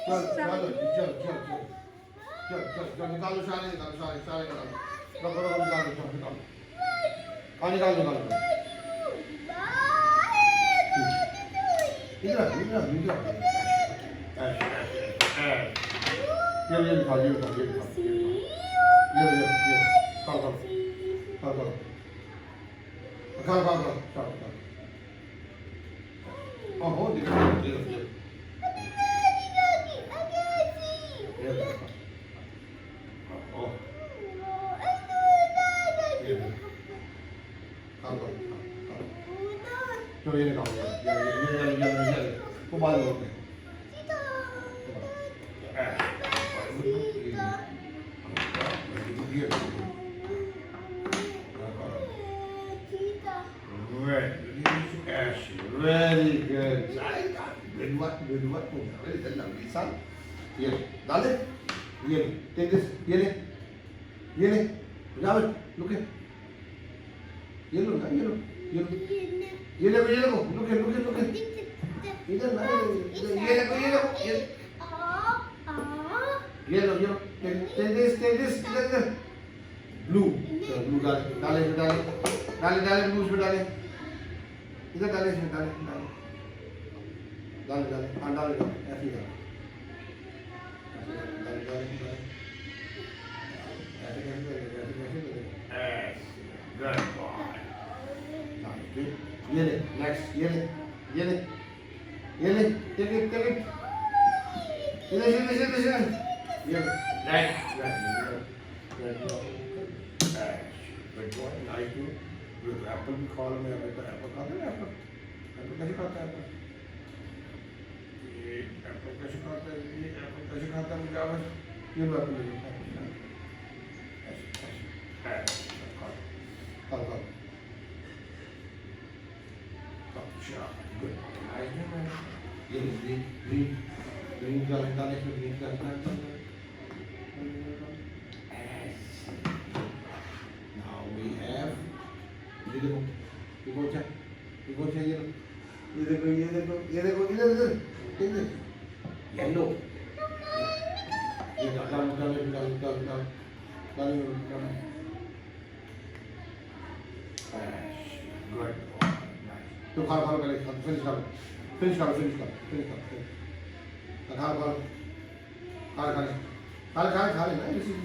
चल निकालो सारे निकालो सारे निकालो रखो रखो निकालो चल निकालो हाँ निकालो निकालो इधर ये निकाल ये निकाल ये निकाल ये खाओ खाओ खाओ खाओ खाओ खाओ खाओ खाओ खाओ हो देखो चलो ये निकालो ये वो बाद में होते हैं very good good work very good lovely son ये डाल दे ये take this ये ले Ravel look at ये लो ना ये लो ये ले look at इधर ना ये लो take this blue blue डाले blue इसमें डाले इधर डाले इसमें डाले हाँ डाले ऐसे ही डाले good boy ये ले next ये ले take it इधर ये right good boy nice to apple भी खा लो मेरा बेटा apple खाता है apple कैसे खाता है apple ये apple कैसे खाता है मुझे आवाज़ ये लो apple ले लो खा अच्छा good nice ये green डाले इसमें green डालना now we have ये देखो चाहिए ये देखो इधर येलो ये डाल गुड तो खा पहले फिनिश करो खा ले ना इसी खा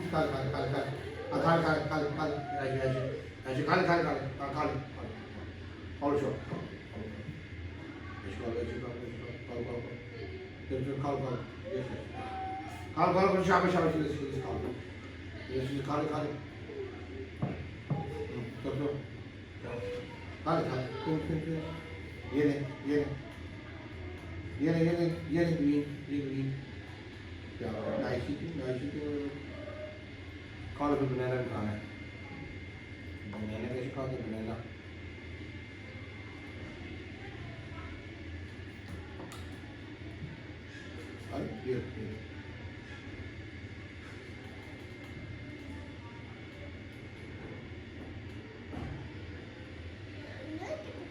ऐसे खा ले और शो खाओ शाबाश खा ले ये ग्रीन क्या नाइस खा लो बनाना भी खाना है बनाना कैसे खाते बनाना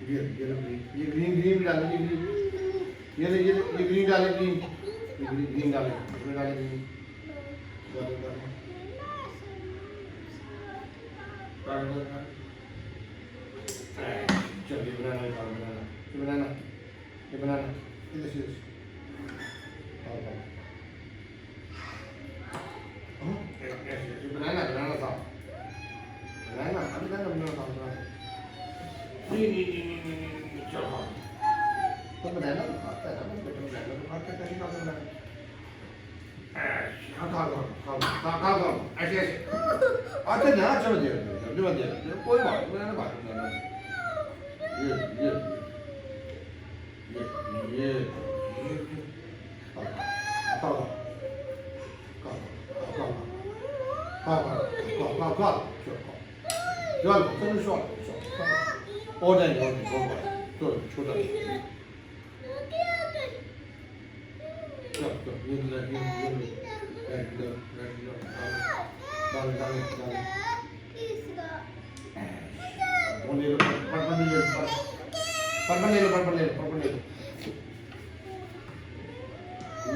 ये ग्रीन भी डाले ये ग्रीन डाले ग्रीन डाले इसमें डाले ग्रीन चलिए बनाना इधर से बनाना था चलो तो बनाना खाता है ना बेटा बनाना तो खाता है कैसे खाता है खा ऐसे अच्छा ना चलो दे कोई बात नहीं बनाना बात बनाना ये चल चल शॉट और नहीं तो छोटा चल ये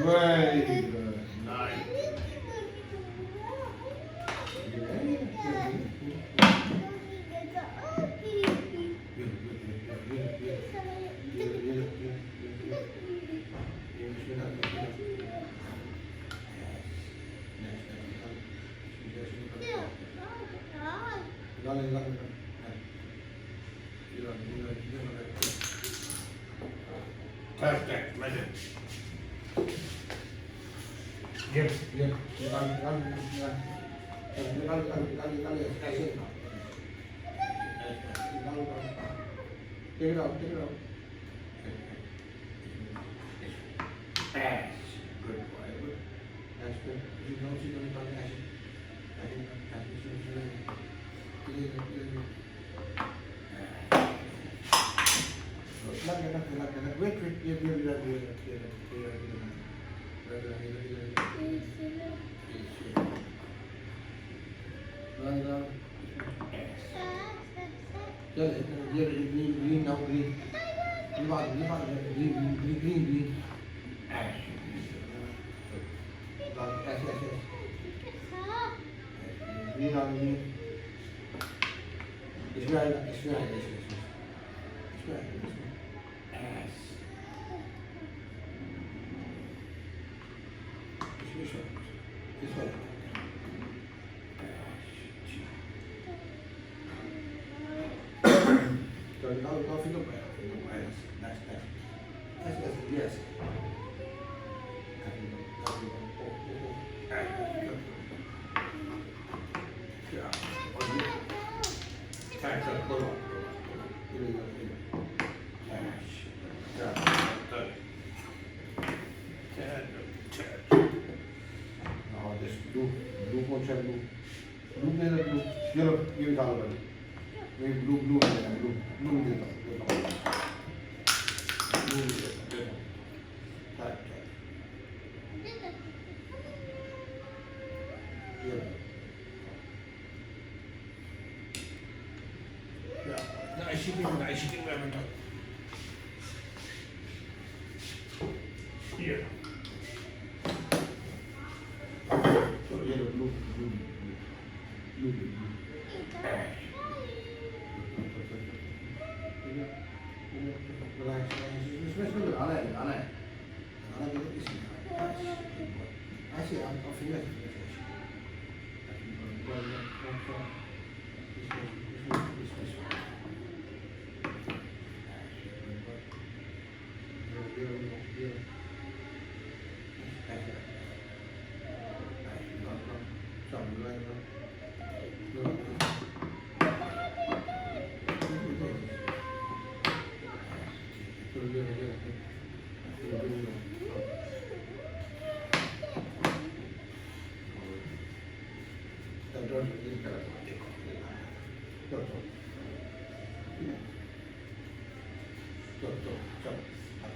Very good. Nice. Perfect, magic. Give. Take it out. Ash. Good boy. Good. Ash. Good. You don't see any ash. Wait. Green now, green. Green. Ash. Green on green. It's right. Ash. This one. So now finger press. That's. Yes. Now this blue portion, blue yellow, give it all over. Maybe blue. Nice shooting, Lavender. Here. So yellow, blue. Relax. Actually, I'll figure it.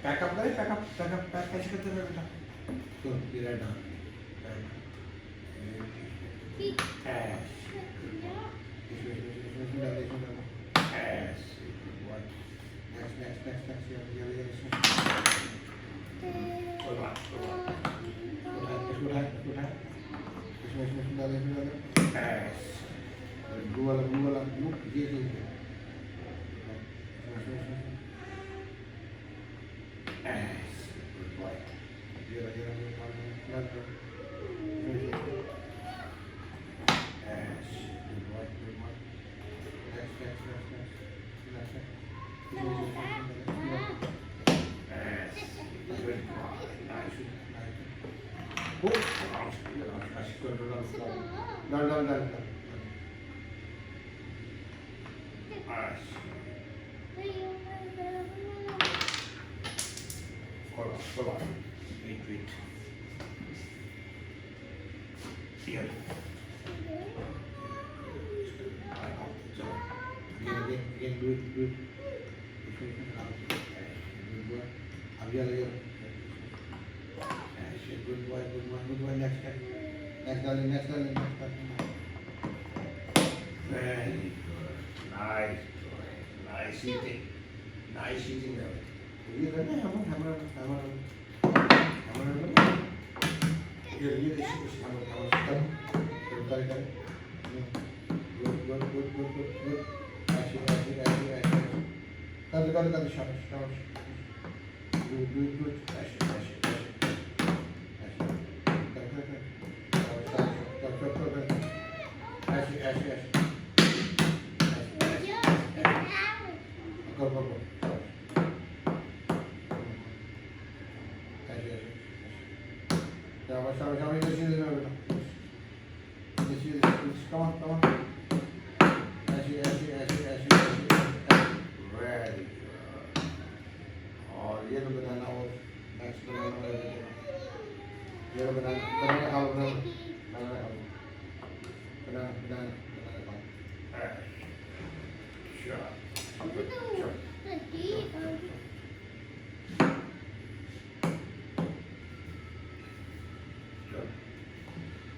Pack up. Catch it बेटा. So be right down. Ash. Ash. Next. Done. Hold on. Wait. Here. Again, do it. Good boy. Next, darling. Very good. Nice eating. Hammer. ये इस हम कर good ऐसे कर शाबाश good ऐसे go. Shall we just use it over? Just use this. Come on. As you. Ready. Oh, yellow banana was next banana. Yellow banana color. Banana. Sure.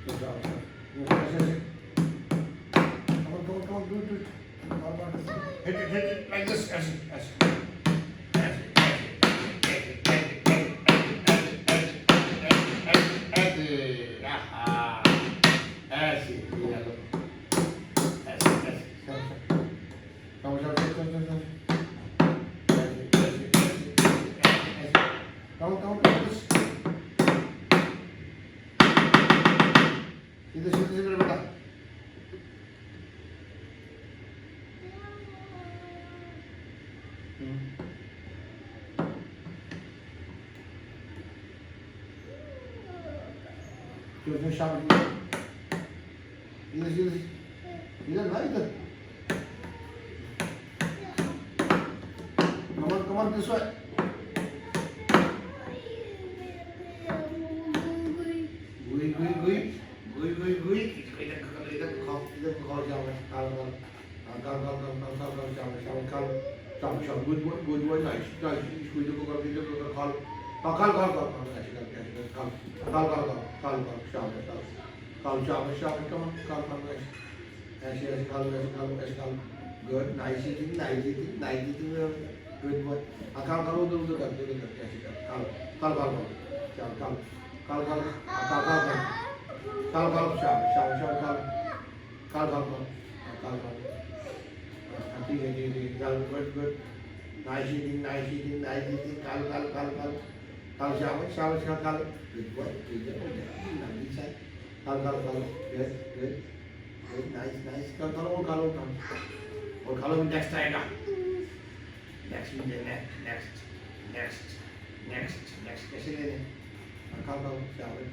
Good job. Come on, do it. Hit it like this. Come. इधर बेटा जो शाम इधर ना इधर कमर this way गुई इधर call जाओगे काल गुड बॉय नाइस स्कूल को कर दीजिए तो कॉल शाम कम ऐसे call good nice eating good boy call उधर कर ऐसे कॉल ठीक है गुड नाइस ईटिंग कॉल शाबाश call good boy call good nice call और नेक्स्ट आएगा नेक्स्ट कैसे लेने कॉल शाबाश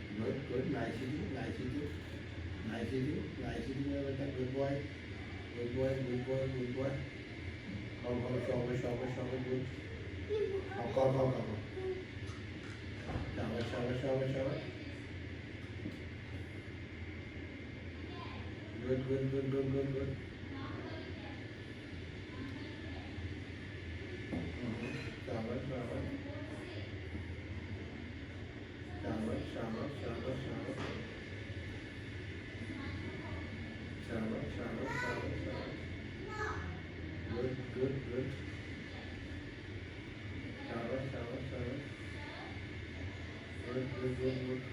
good nice eating बेटा good boy call शाबाश good call शाबाश good शाबाश good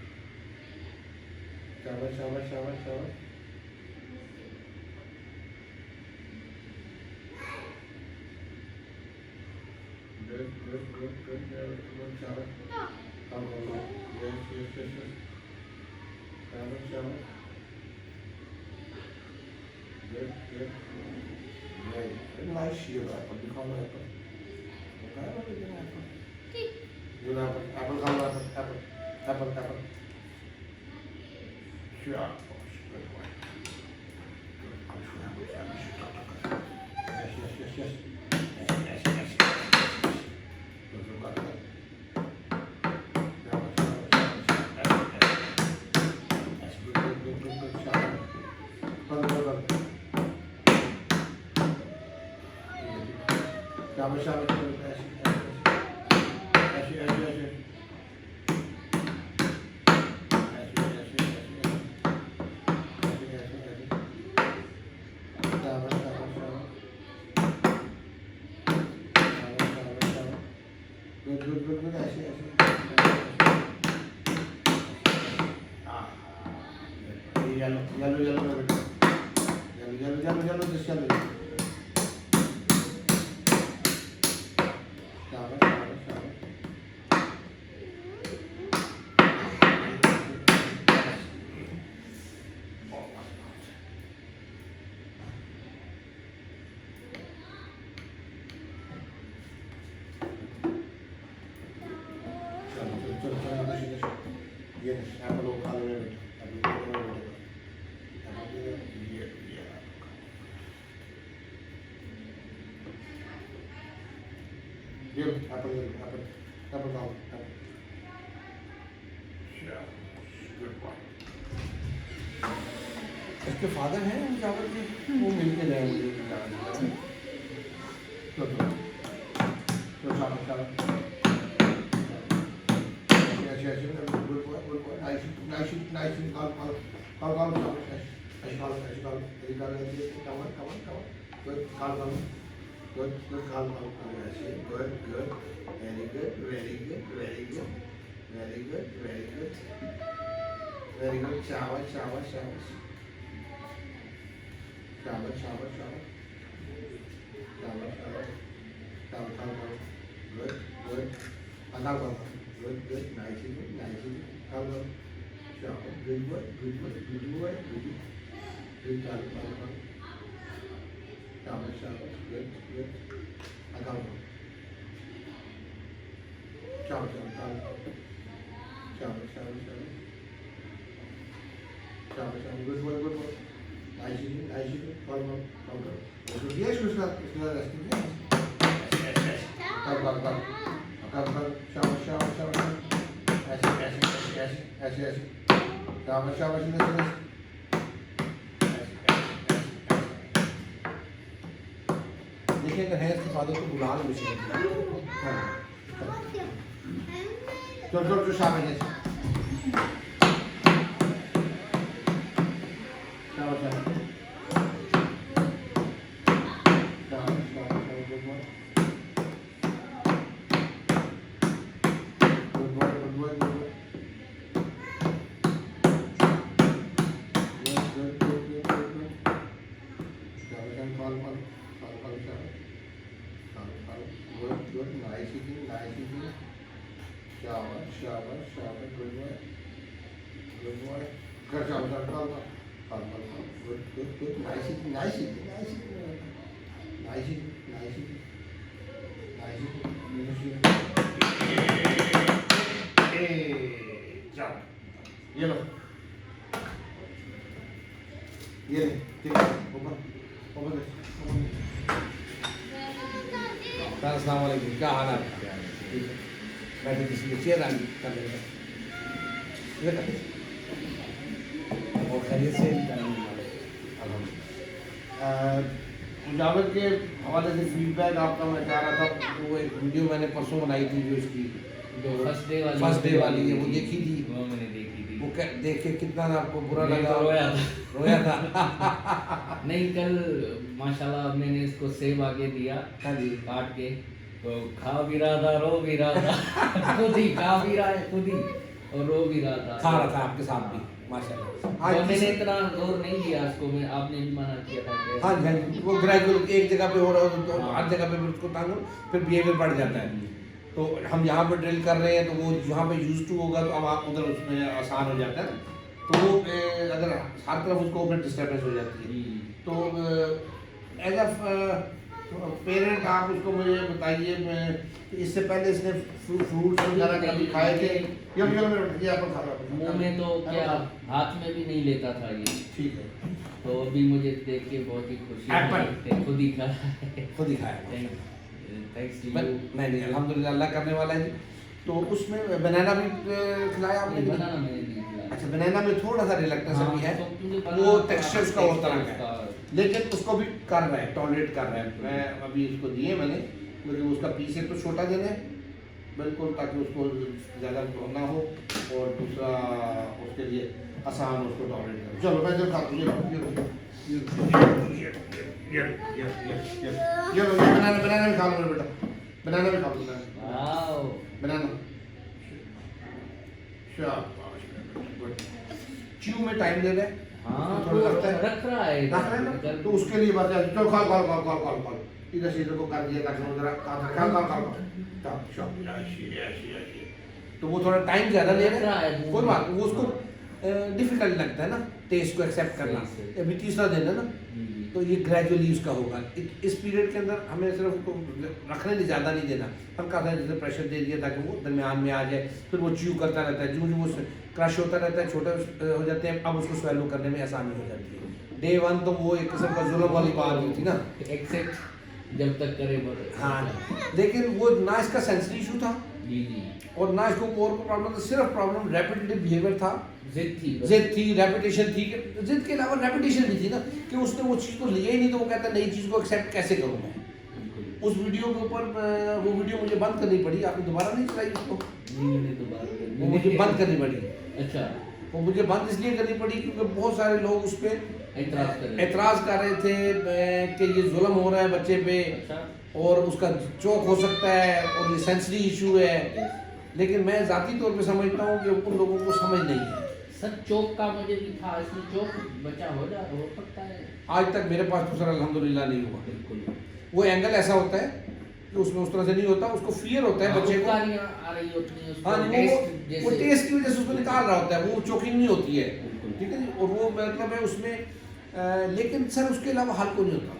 शाबाश yes शाबाश good very nice here apple you call apple good apple sure good boy yes शाबाश good ऐसे येलो में बेटा, येलो दिस येलो। शाबाश शाबाश शाबाश। चलो ये एप्पल को खा लो बेटा, एप्पल खा लो बेटा, एप्पल ये एप्पल खाओ एप्पल। Good boy. इसके फादर हैं जावर के, वो मिल के जाए मुझे तो शाबाश। गुड बॉय नाइस कॉल ऐसे कॉल ऐसे कॉल गुड कॉल ऐसे गुड वेरी गुड शाबाश good nice come on good boy good shabash good come on shabash good boy nice come on yes उसका रेस्टिंग है come शाबाश ऐसे शाबाश देखिए अगर है इसके फादर को बुला लो इसे। हाँ चलो शाबाश ऐसे शाबाश good boy कर good nice ये लो ये ठीक है ओपन अस्सलाम वालेकुम क्या हाल है आपका? ठीक है बैठे किसी के चेयर आगे कर लेगा और खैरियत से मुजावर के हवाले से फीडबैक आपका मैं चाह रहा था। वो एक वीडियो मैंने परसों बनाई थी जो इसकी जो फर्स्ट डे वाली है वो देखी थी, वो मैंने देखी थी। वो देख के कितना आपको बुरा मैं लगा? तो रोया था नहीं कल माशाल्लाह मैंने इसको सेब आगे दिया हाँ जी काट के, तो खा भी रहा था रो भी रहा था खुद ही खा भी रहा है खुद ही और रो भी रहा था, खा रहा था आपके साथ भी माशाल्लाह। तो मैंने इतना गौर नहीं दिया उसको, मैं आपने भी मना किया था कि हाँ जी वो ग्रेजुअल एक जगह पे हो रहा हो तो हर जगह पे उसको तांगो फिर बिहेवियर बढ़ जाता है। तो हम यहाँ पर ड्रिल कर रहे हैं तो वो जहाँ पे यूज टू होगा तो अब आप उधर उसमें आसान हो जाता है। तो वो अगर हर तरफ उसको फिर डिस्टर्बेंस हो जाती है। तो एज अ पेरेंट आप उसको मुझे बताइए इससे पहले इसने फ्रूट्स वगैरह कभी खाए थे? ये एप्पल खा रहा मुंह में तो क्या हाथ में भी नहीं लेता था ये। ठीक है तो अभी मुझे देख के बहुत ही खुशी एप्पल खुद ही खाया थैंक्स टू यू। नहीं अल्हम्दुलिल्लाह अल्लाह करने वाला है। तो उसमें बनाना भी खिलाया आपने? बनाना मैंने नहीं खिलाया। अच्छा बनाना में थोड़ा सा रिलक्टेंस हाँ, भी है, तो वो टेक्सचर उसका और तरह का है, उसका लेकिन उसको भी कर रहा है, टॉलरेट कर रहा है। मैं अभी इसको दिए मैंने, लेकिन उसका पीस एक तो छोटा देना है बिल्कुल ताकि उसको ज़्यादा ना हो, और दूसरा उसके लिए आसान उसको टॉलरेट करो। चलो मैं जो खाती ये बनाना भी खा लो बेटा, बनाना भी खा लो बनाना। शाबाश गुड। च्यू में टाइम दे रहे हैं हाँ थोड़ा वो लगता है रख रहा है रख रहे हैं ना, तो उसके लिए बात है, चलो call call call call call call इधर से इधर को कर दिया ताकि उधर कॉल कॉल कॉल ऐसी तो वो थोड़ा टाइम ज़्यादा ले रहा है, कोई बात नहीं, वो उसको डिफिकल्ट लगता है ना टेस्ट को एक्सेप्ट करना। सही। अभी तीसरा दिन है ना, तो ये ग्रेजुअली उसका होगा। इस पीरियड के अंदर हमें सिर्फ उसको रखने नहीं, ज़्यादा नहीं देना, हल्का सा जैसे प्रेशर दे दिया ताकि वो दरमियान में आ जाए, फिर वो च्यू करता रहता है, जो वो क्रश होता रहता है, छोटे हो जाते हैं, अब उसको स्वेलो करने में आसानी हो जाती है। डे 1 तो वो एक किस्म का जुल्म वाली बात हुई थी ना, एक्सेप्ट जब तक करे हाँ, लेकिन वो ना इसका सेंसरी इशू था जी जी और ना इसको और को प्रॉब्लम था, सिर्फ प्रॉब्लम रेपिटेटिव बिहेवियर था, जिद थी रेपिटेशन थी। जिद के अलावा रेपिटेशन भी थी ना, कि उसने वो चीज़ को लिया ही नहीं, तो वो कहता नई चीज़ को एक्सेप्ट कैसे करूँ मैं। उस वीडियो के ऊपर वो वीडियो मुझे बंद करनी पड़ी, आपने दोबारा नहीं चलाई उसको? मैंने दोबारा वो मुझे बंद करनी पड़ी। अच्छा वो मुझे बंद इसलिए करनी पड़ी क्योंकि बहुत सारे लोग उस पर एतराज़ कर रहे थे कि ये जुल्म हो रहा है बच्चे पे, और उसका चोक हो सकता है और ये सेंसरी इशू है। लेकिन मैं ज़ाती तौर पे समझता हूँ कि उन लोगों को समझ नहीं है। सर चोक का मुझे भी था, इसमें चोक बचा हो सकता है। आज तक मेरे पास तो सर अल्हम्दुलिल्लाह नहीं हुआ। बिल्कुल वो एंगल ऐसा होता है कि उसमें उस तरह से नहीं होता, उसको फियर होता है बच्चे को। आ रही होती है, हाँ, वो टेस्ट की वजह से उसको निकाल रहा होता है, वो चोकिंग नहीं होती है, ठीक है जी। और वो मतलब है उसमें लेकिन सर उसके अलावा हल को नहीं होता।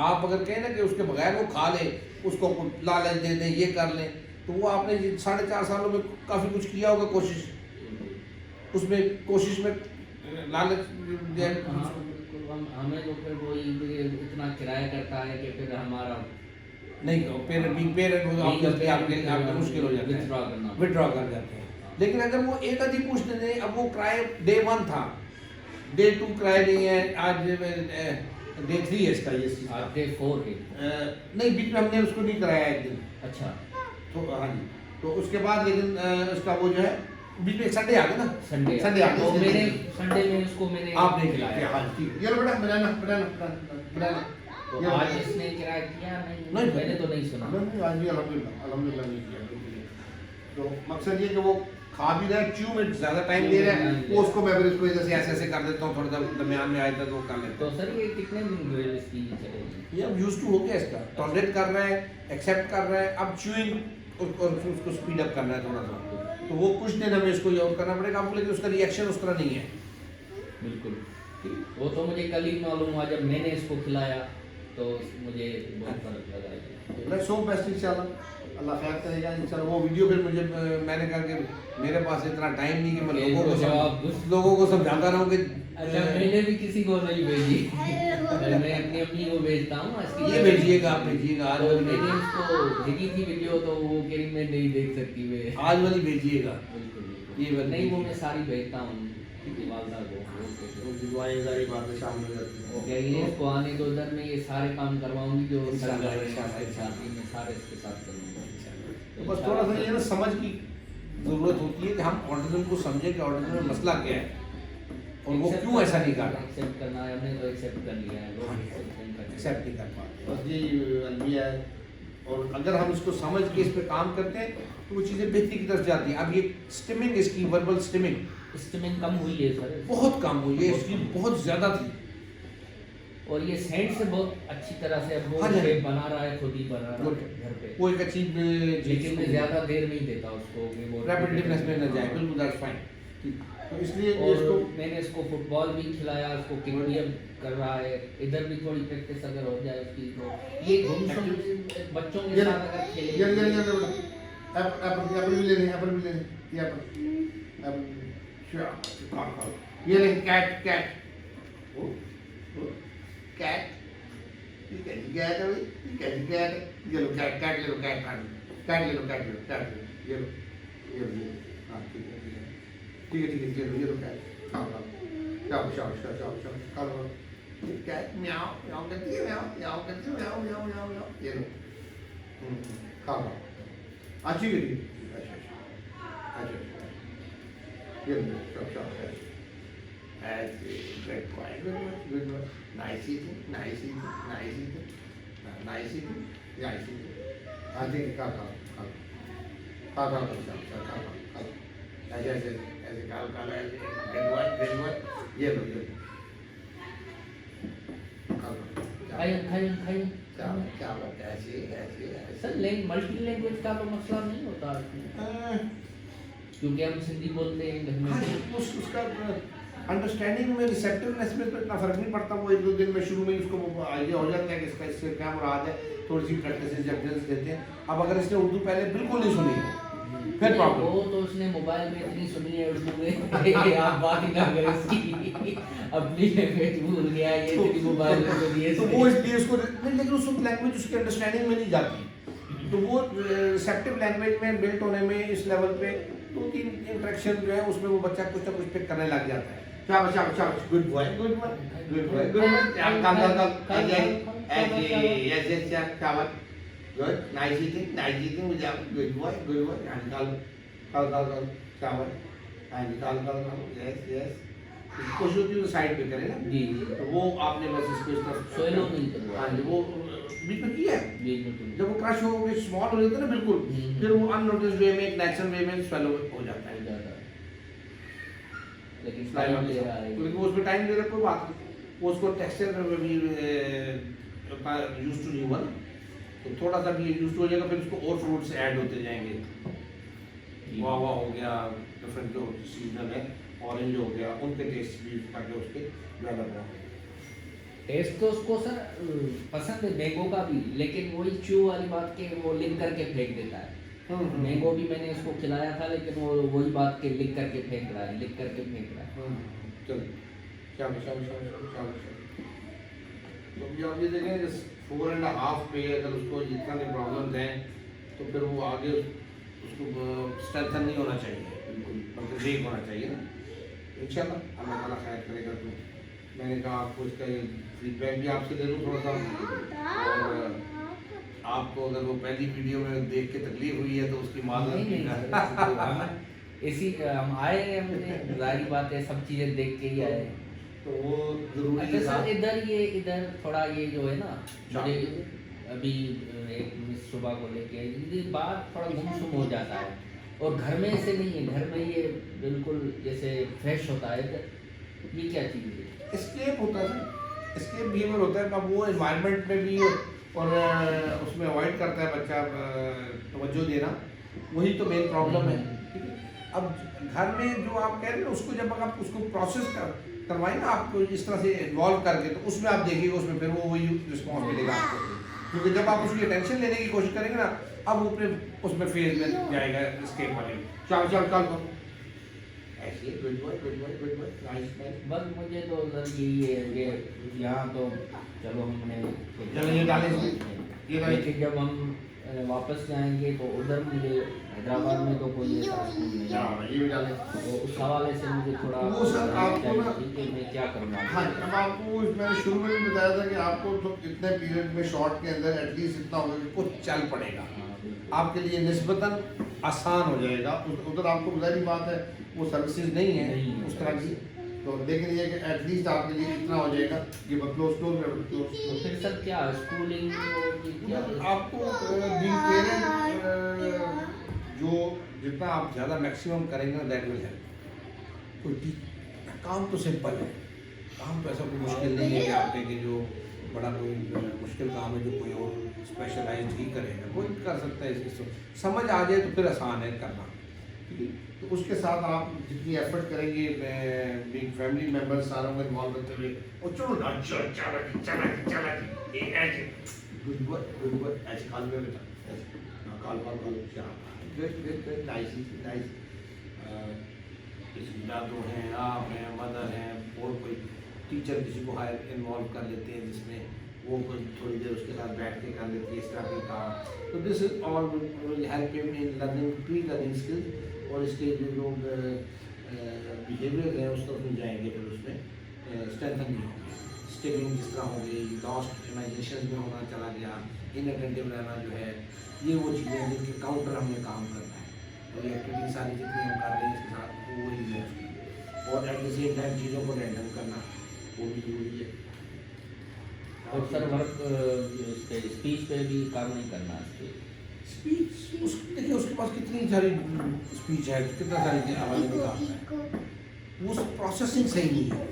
आप अगर कहें ना कि उसके बगैर वो खा ले, उसको लालच दे दें, ये कर लें, तो वो आपने 4.5 सालों में काफ़ी कुछ किया होगा कोशिश, उसमें कोशिश में लालच हमें तो फिर वो इतना किराया करता है कि फिर हमारा नहीं, पेरेंट आपके मुश्किल हो जाता है, विड्रॉ कर जाते हैं। लेकिन अगर वो एक आधी पूछ दें, अब वो क्राई डे 1 था, डे 2 क्राई नहीं है, आज डे 3 है इसका, ये आज डे 4 है। नहीं, बीच में हमने उसको नहीं कराया एक दिन। अच्छा, तो हाँ जी, तो उसके बाद लेकिन उसका वो जो है बीच में संडे आ गया ना, संडे आ गया, तो मैंने संडे में उसको आपने खिलाया। हाँ ठीक, ये लो बेटा, बनाना तो आज इसने किराया किया नहीं, मैंने तो नहीं सुना। नहीं, आज भी अल्हम्दुलिल्लाह नहीं किया। तो मकसद ये कि वो खा भी रहा है, च्यू में ज़्यादा टाइम दे रहा है, वो उसको मैं फिर इसको इधर से ऐसे कर देता हूँ, थोड़ा सा दरमियान में आया था तो वो कर लेता तो सर ये कितने दिन ग्रिल इसकी चलेगी? हूँ। ये अब यूज टू हो गया इसका, टॉलरेट कर रहा है, एक्सेप्ट कर रहा है। अब च्यूइंग और उसको स्पीड अप करना है थोड़ा सा, तो वो कुछ दिन हमें इसको ये और करना पड़ेगा आपको, लेकिन उसका रिएक्शन उस तरह नहीं है। बिल्कुल, वो तो मुझे कल ही मालूम हुआ जब मैंने इसको खिलाया, तो मुझे बहुत फर्क लगा। मैं सो बेस्ट इंशाल्लाह, अल्लाह खैर करेगा इंशाल्लाह। वो वीडियो फिर मुझे मैंने कहा कि मेरे पास इतना टाइम नहीं कि मैं लोगों को समझाता रहूँ कि अच्छा, मैंने भी किसी को नहीं भेजी मैं अपनी अम्मी को भेजता हूँ। ये भेजिएगा, आप भेजिएगा आज वाली, मैंने उसको भेजी थी वीडियो, तो वो कह रही मैं नहीं देख सकती, मैं आज वाली भेजिएगा। ये नहीं, वो मैं सारी भेजता हूँ वालदा को, दुआएं सारी बातें शामिल हो जाती हैं। क्या ये इसको आने दो उधर, मैं ये सारे काम करवाऊंगी जो इंशाल्लाह, मैं सारे इसके साथ करूँगा। तो बस थोड़ा सा ये ना समझ की ज़रूरत होती है कि हम ऑटिज्म को समझें कि ऑटिज्म में मसला क्या है और वो क्यों ऐसा नहीं कर रहा। एक्सेप्ट करना है, हमने तो एक्सेप्ट कर लिया है, लोग एक्सेप्ट नहीं कर पाते, बस यही अलविया है। और अगर हम इसको समझ के इस पे काम करते हैं तो वो चीज़ें बेहतरी की तरफ जाती हैं। अब ये स्टिमिंग, इसकी वर्बल स्टिमिंग कम हुई है सर, बहुत कम हुई है, इसकी बहुत ज़्यादा थी। और ये सेंट से बहुत अच्छी तरह से अब वो हाँ जी, शेप बना रहा है, खुद ही बना रहा है घर पे। वो एक अच्छी लेकिन मैं ज़्यादा देर नहीं देता उसको कि वो रेपिटेटिवनेस में न जाए, बिल्कुल दैट्स फाइन। तो इसलिए और इसको मैंने इसको फुटबॉल भी खिलाया, उसको किक भी अब कर रहा है, इधर भी थोड़ी प्रैक्टिस अगर हो जाए उसकी, तो ये गुमसुम बच्चों के साथ अगर खेले। एप्पल भी लेने, एप्पल भी लेने, ये एप्पल ये ले, कैट ओ कैट, ठीक है जी, कैट है भाई, ठीक है जी, कैट है, ये लो कैट ले लो, कैट ले लो, ये लो, हाँ ठीक है, ये लो कैट, शाबाश, खा लो कैट, म्याओ करती है, म्याओ करती है, म्याओ, ये लो, खा लो, अच्छी गिरी, अच्छा, ये लो, शाबाश, good one, nice eating, I think खा ऐसे ऐसे ऐसे काल काला ऐसे ये लो खाइए चावल ऐसे ऐसे ऐसे सर मल्टी लैंग्वेज का तो मसला नहीं होता इसमें, क्योंकि हम सिंधी बोलते हैं घर हाँ, में। उसका अंडरस्टैंडिंग में रिसेप्टिवनेस में तो इतना फर्क नहीं पड़ता। वो एक दो दिन में शुरू में ही उसको आइडिया हो जाता है कि इसका इससे क्या मुराद है, थोड़ी सी प्रैक्टिस एग्जाम्पल्स देते हैं। अब अगर इसने उर्दू पहले बिल्कुल नहीं सुनी है फिर प्रॉब्लम। वो तो उसने मोबाइल में इतनी सुनी है उर्दू में आप बात ही ना करें उसकी, अपनी लैंग्वेज भूल गया ये इतनी मोबाइल में सुनी है तो वो इसलिए उसको नहीं, लेकिन उस लैंग्वेज उसके अंडरस्टैंडिंग में नहीं जाती। तो वो रिसेप्टिव लैंग्वेज में बिल्ट होने में इस लेवल पे 2-3 इंटरेक्शन जो है उसमें वो बच्चा कुछ ना कुछ पिक करने लग जाता है। शाबाश शाबाश शाबाश, good boy good boy good boy good boy, ऐसे शाबाश, गुड, नाइस ईटिंग मुझे गुड बॉय निकाल शाबाश, हाँ निकाल यस यस। कोशिश होती है साइड पे करे ना जी तो वो आपने बस इसको इस तरफ सोलो नहीं करवा। हाँ जी, वो बीच में किया है। जी बिल्कुल। जब वो क्रश हो गए स्मॉल हो जाता है ना बिल्कुल, फिर वो अननोटिस वे में एक नेचुरल वे में स्वेलो हो जाता है। लेकिन टाइम ले रहा है, क्योंकि वो उसमें टाइम ले रहा है, कोई बात नहीं। वो उसको टेक्सचर में भी यूज टू नहीं हुआ ना, तो थोड़ा सा भी यूज हो जाएगा, फिर उसको और फ्रूट्स ऐड होते जाएंगे। गुआवा हो गया, डिफरेंट जो सीजनल है, ऑरेंज हो गया, उनके टेस्ट भी ताकि उसके ज़्यादा बना। टेस्ट तो उसको सर पसंद है मैंगो का भी, लेकिन वही च्यू वाली बात के वो लिख करके फेंक देता है। मैंगो भी मैंने उसको खिलाया था, लेकिन वो वही बात के लिख करके फेंक रहा है, लिख करके फेंक रहा है। चलो शाबाश शाबाश शाबाश। तो अभी आप ये देखें 4.5 पे अगर उसको जितना भी प्रॉब्लम्स हैं तो फिर वो आगे उसको स्ट्रेंथन नहीं होना चाहिए, बिल्कुल मतलब ब्रेक होना चाहिए ना। इंशाल्लाह अल्लाह ताला खैर करेगा। तो मैंने कहा आपको इसका ये फीडबैक भी आपसे ले लूँ थोड़ा सा, और आपको अगर वो पहली वीडियो में देख के तकलीफ हुई है तो उसकी माजरत भी इसी हम आए हैं, हमने जाहिर बात है सब चीज़ें देख के ही आए हैं। तो वो जरूरी अच्छा था। सर इधर थोड़ा ये जो है ना, मुझे अभी एक मिस सुबह को लेके ये बात थोड़ा गुमसुम हो जाता है, और घर में ऐसे नहीं है, घर में ये बिल्कुल जैसे फ्रेश होता है। ये क्या चीज़ है? एस्केप होता है, एस्केप बिहेवियर होता है। अब वो एनवायरनमेंट में भी और उसमें अवॉइड करता है बच्चा तवज्जो देना, वही तो मेन प्रॉब्लम है। ठीक है, अब घर में जो आप कह रहे हैं उसको जब आप उसको प्रोसेस करवाएं ना, आपको इस तरह से इन्वॉल्व करके, तो उसमें आप देखिएगा उसमें फिर वो वही रिस्पॉन्स मिलेगा आपको। क्योंकि जब आप उसकी अटेंशन लेने की कोशिश करेंगे ना, अब वो अपने उसमें फेज में जाएगा एस्केप वाले। चल चल चल ऐसे गुड बॉय नाइस नाइस। बस मुझे तो सर यही है कि यहाँ तो चलो हमने चलो ये डालें इसमें, ये डालें। लेकिन जब हम वापस जाएंगे तो उधर मुझे हैदराबाद में तो कोई ऐसा स्कूल नहीं है, ये भी डालें। तो उस हवाले से मुझे थोड़ा वो सर आपको ना, कि मैं क्या करूँगा। हाँ अब आपको मैंने शुरू में भी बताया था कि आपको तो इतने पीरियड में शॉर्ट के अंदर एटलीस्ट इतना होगा कि कुछ चल पड़ेगा, आपके लिए निस्बतन आसान हो जाएगा। उधर आपको बुझारी बात है वो सर्विसेज नहीं है उस तरह की, तो लेकिन ये कि एटलीस्ट आपके लिए इतना हो जाएगा कि क्लोज तो फिर सर क्या स्कूलिंग क्या आपको बीइंग पेरेंट जो जितना आप ज़्यादा मैक्सिमम करेंगे ना दैट विल हेल्प। कोई काम तो सिंपल है, काम तो ऐसा कोई मुश्किल नहीं है कि आपने कि जो बड़ा कोई मुश्किल काम है जो कोई और स्पेशलाइज ही करेगा, कोई भी कर सकता है। इसको समझ आ जाए तो फिर आसान है करना। ठीक है, तो उसके साथ आप जितनी एफर्ट करेंगे, बीइंग फैमिली मेम्बर्स सारों को इन्वॉल्व करते हुए, और चलो ना चला ऐसे गुड बॉय ऐसे काल में बेटा ऐसे काल क्या गुड नाइस नाइस। किसी दादू हैं, आप हैं, मदर हैं, और कोई टीचर किसी को हायर इन्वॉल्व कर लेते हैं जिसमें वो थोड़ी देर उसके साथ बैठ के कर लेती है इस तरह के काम। तो this is all will help him in learning pre learning skills, और इसके जो लोग बिहेवियर हैं उस तरफ में जाएंगे, फिर उसमें स्ट्रेंथन नहीं होंगे। स्टेबिंग जिस तरह हो गई, लॉस्ट इमेजिनेशन में होना चला गया, इनअटेंटिव रहना जो है, ये वो चीज़ें हैं जिनके काउंटर हमें काम करना है। और ये एक्टिविटी सारी जितनी हम कर रहे हैं इसके साथ वो वही है उसकी, और एट द सेम टाइम चीज़ों को हैंडल करना वो भी जरूरी है। और सर वर्क स्पीच पे भी काम नहीं करना, स्पीच देखिए उसके पास कितनी सारी स्पीच है, कितना सारी आवाज़ें निकालता है, वो प्रोसेसिंग सही नहीं है।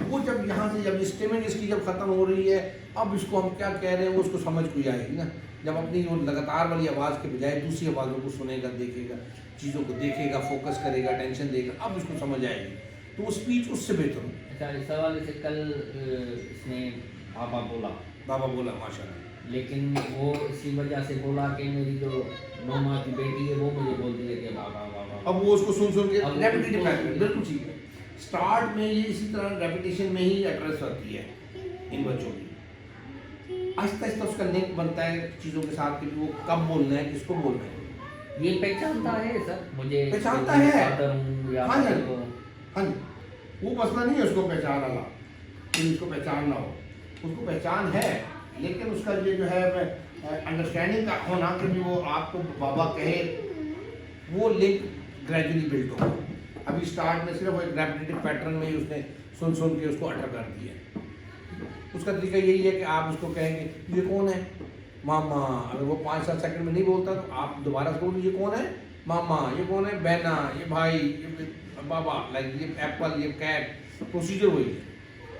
वो जब यहाँ से जब स्टेमिंग इसकी जब ख़त्म हो रही है, अब इसको हम क्या कह रहे हैं वो उसको समझ कोई आएगी ना, जब अपनी वो लगातार वाली आवाज़ के बजाय दूसरी आवाज़ों को सुनेगा, देखेगा, चीज़ों को देखेगा, फोकस करेगा, टेंशन देगा, अब इसको समझ आएगी, तो वो स्पीच उससे बेहतर हो। अच्छा, इस हवाले से कल इसने बाबा बोला माशाल्लाह, लेकिन वो इसी वजह से बोला कि मेरी जो 9 माह की बेटी है वो मुझे बोलती है कि बाबा बाबा। अब वो उसको सुन सुन के अब वो रेपिटेटिव उसको- पैटर्न, बिल्कुल ठीक है। स्टार्ट में ये इसी तरह रेपिटेशन में ही एड्रेस होती है इन बच्चों की, आहिस्ता आहिस्ता उसका लिंक बनता है चीज़ों के साथ कि वो कब बोलना है, किसको बोलना है। ये पहचानता है सर मुझे, पहचानता है। फादर हूँ या हाँ जी, मदर को। हाँ जी, वो मसला नहीं है उसको पहचान वाला कि उसको पहचान ना हो, उसको पहचान है, लेकिन उसका ये जो है अंडरस्टैंडिंग का होना कि भी वो आपको बाबा कहे, वो लिंक ग्रेजुअली बिल्ड होगा। अभी स्टार्ट में सिर्फ एक रेपिटेटिव पैटर्न में ही उसने सुन सुन के उसको अटर कर दिया। उसका तरीका यही है कि आप उसको कहेंगे ये कौन है मामा, अगर वो 5-7 सेकंड में नहीं बोलता तो आप दोबारा बोलो ये कौन है मामा, ये कौन है बहना, ये भाई, ये बाबा, लाइक ये एप्पल, ये कैट, प्रोसीजर वही है,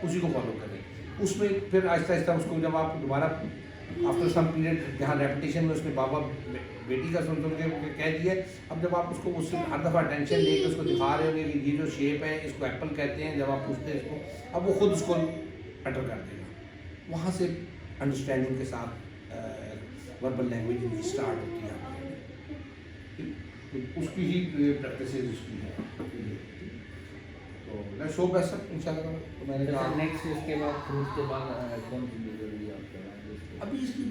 उसी को फॉलो करें। उसमें फिर आहिस्ता आहिस्ता उसको जब आप दोबारा आफ्टर सम पीरियड जहाँ रेपिटेशन में उसने बाबा बेटी का सुन के कह दिया, अब जब आप उसको उससे हर दफ़ा टेंशन लेके उसको दिखा रहे होंगे कि ये जो शेप है इसको एप्पल कहते हैं, जब आप पूछते हैं इसको, अब वो खुद उसको अटर कर देगा। वहाँ से अंडरस्टैंडिंग के साथ वर्बल लैंग्वेज स्टार्ट होती है, तो उसकी ही प्रैक्टिस उसकी है। तो मैं शो बेस्ट इंशाल्लाह, तो मैंने कहा नेक्स्ट इसके बाद फ्रूट के बाद कौन सी डिलीवरी आपके बाद? अभी इसकी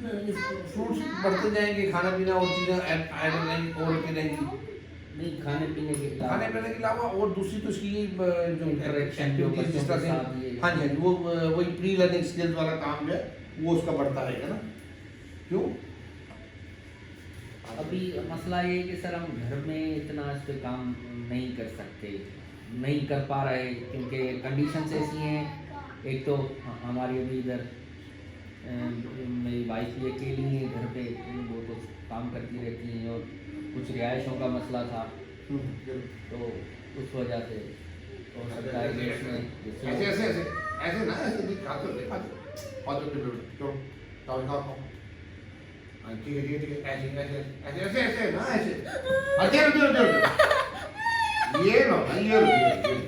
फ्रूट्स बढ़ते जाएंगे, खाना पीना और चीज़ें ऐड रहेंगी और होती रहेंगी, नहीं खाने पीने के अलावा, खाने पीने के अलावा, और दूसरी तो इसकी जो Interaction जो एक्टिविटीज जिस तरह बच्चों के साथ से, ये- हाँ जी, वो वही प्री लर्निंग स्किल्स वाला काम जो है वो उसका बढ़ता रहेगा ना। क्यों? अभी मसला ये है कि सर हम घर में इतना इस पे काम नहीं कर सकते, नहीं कर पा रहे, क्योंकि कंडीशंस ऐसी हैं। एक तो हमारी अभी इधर मेरी वाइफ भी अकेली है घर पे, वो तो काम करती रहती हैं, और कुछ रिहायशों का मसला था, तो उस वजह से हो सकता है कि इसमें ऐसे ऐसे ऐसे ऐसे ना, ऐसे नहीं खाते हो, खाते और चलो खाओ, ठीक है ठीक है ठीक है, ऐसे ऐसे ऐसे ऐसे ऐसे ना, ऐसे अच्छा ये लो ना, ये लो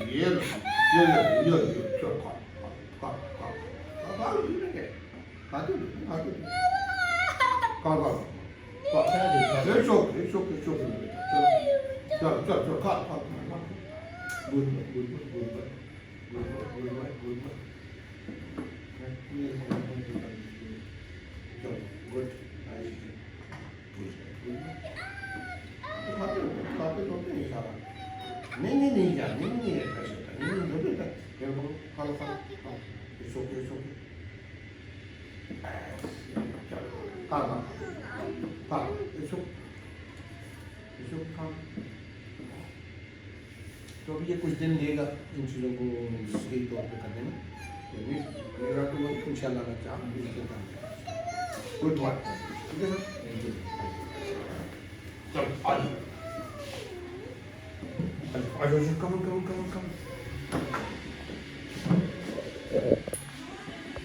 ये लो चलो खा नहीं यार, नहीं है कैसे नहीं खा इट्स ओके खा तो अभी ये कुछ दिन लेगा इन चीज़ों को सही तौर पे करने में, तो मेरा तो इंशाल्लाह मैं चाहूँ गुड बात, ठीक है सर, चलो आज कम